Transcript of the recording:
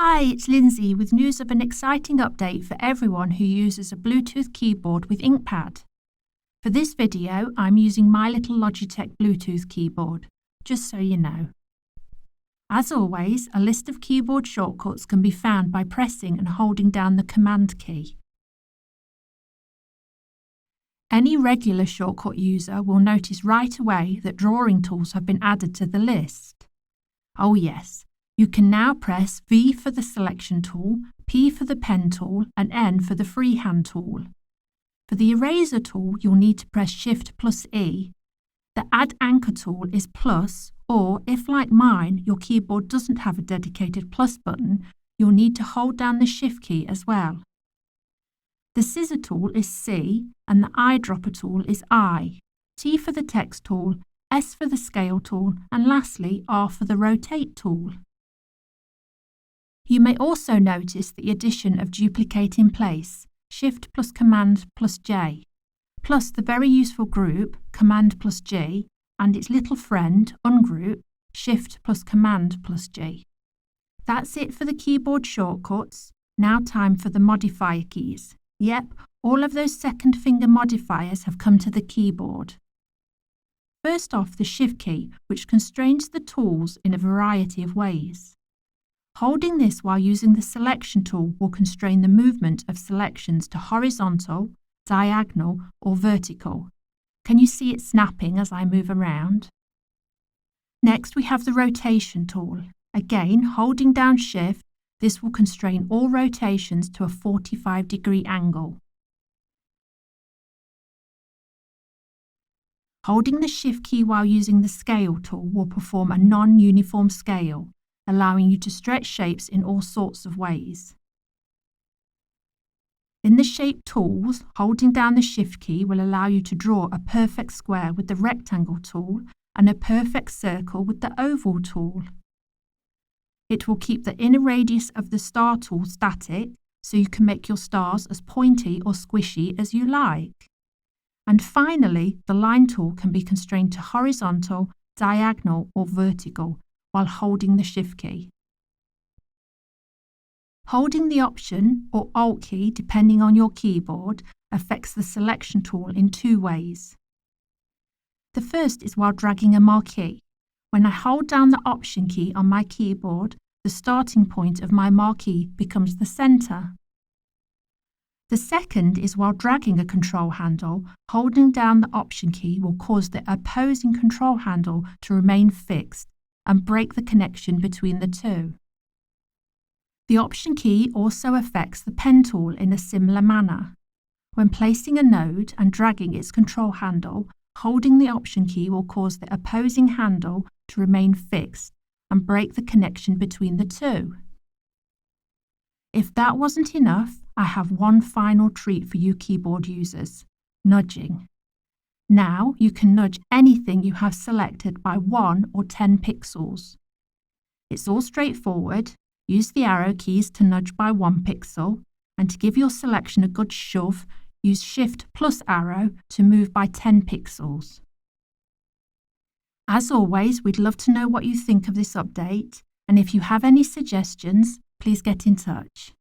Hi, it's Lindsay with news of an exciting update for everyone who uses a Bluetooth keyboard with InkPad. For this video, I'm using my little Logitech Bluetooth keyboard, just so you know. As always, a list of keyboard shortcuts can be found by pressing and holding down the Command key. Any regular shortcut user will notice right away that drawing tools have been added to the list. Oh yes, you can now press V for the selection tool, P for the pen tool, and N for the freehand tool. For the eraser tool, you'll need to press Shift plus E. The Add Anchor tool is plus, or if like mine, your keyboard doesn't have a dedicated plus button, you'll need to hold down the Shift key as well. The Scissor tool is C, and the Eyedropper tool is I. T for the Text tool, S for the Scale tool, and lastly R for the Rotate tool. You may also notice the addition of Duplicate in Place, Shift plus Command plus J, plus the very useful group, Command plus G, and its little friend, Ungroup, Shift plus Command plus G. That's it for the keyboard shortcuts. Now time for the modifier keys. Yep, all of those second finger modifiers have come to the keyboard. First off, the Shift key, which constrains the tools in a variety of ways. Holding this while using the selection tool will constrain the movement of selections to horizontal, diagonal, or vertical. Can you see it snapping as I move around? Next, we have the rotation tool. Again, holding down Shift, this will constrain all rotations to a 45-degree angle. Holding the Shift key while using the Scale tool will perform a non-uniform scale, allowing you to stretch shapes in all sorts of ways. In the Shape tools, holding down the Shift key will allow you to draw a perfect square with the Rectangle tool and a perfect circle with the Oval tool. It will keep the inner radius of the Star tool static, so you can make your stars as pointy or squishy as you like. And finally, the Line tool can be constrained to horizontal, diagonal, or vertical while holding the Shift key. Holding the Option or Alt key, depending on your keyboard, affects the selection tool in two ways. The first is while dragging a marquee. When I hold down the Option key on my keyboard, the starting point of my marquee becomes the centre. The second is while dragging a control handle, holding down the Option key will cause the opposing control handle to remain fixed and break the connection between the two. The Option key also affects the pen tool in a similar manner. When placing a node and dragging its control handle, holding the Option key will cause the opposing handle to remain fixed and break the connection between the two. If that wasn't enough, I have one final treat for you keyboard users: nudging. Now you can nudge anything you have selected by 1 or 10 pixels. It's all straightforward. Use the arrow keys to nudge by 1 pixel, and to give your selection a good shove, use Shift plus arrow to move by 10 pixels. As always, we'd love to know what you think of this update, and if you have any suggestions, please get in touch.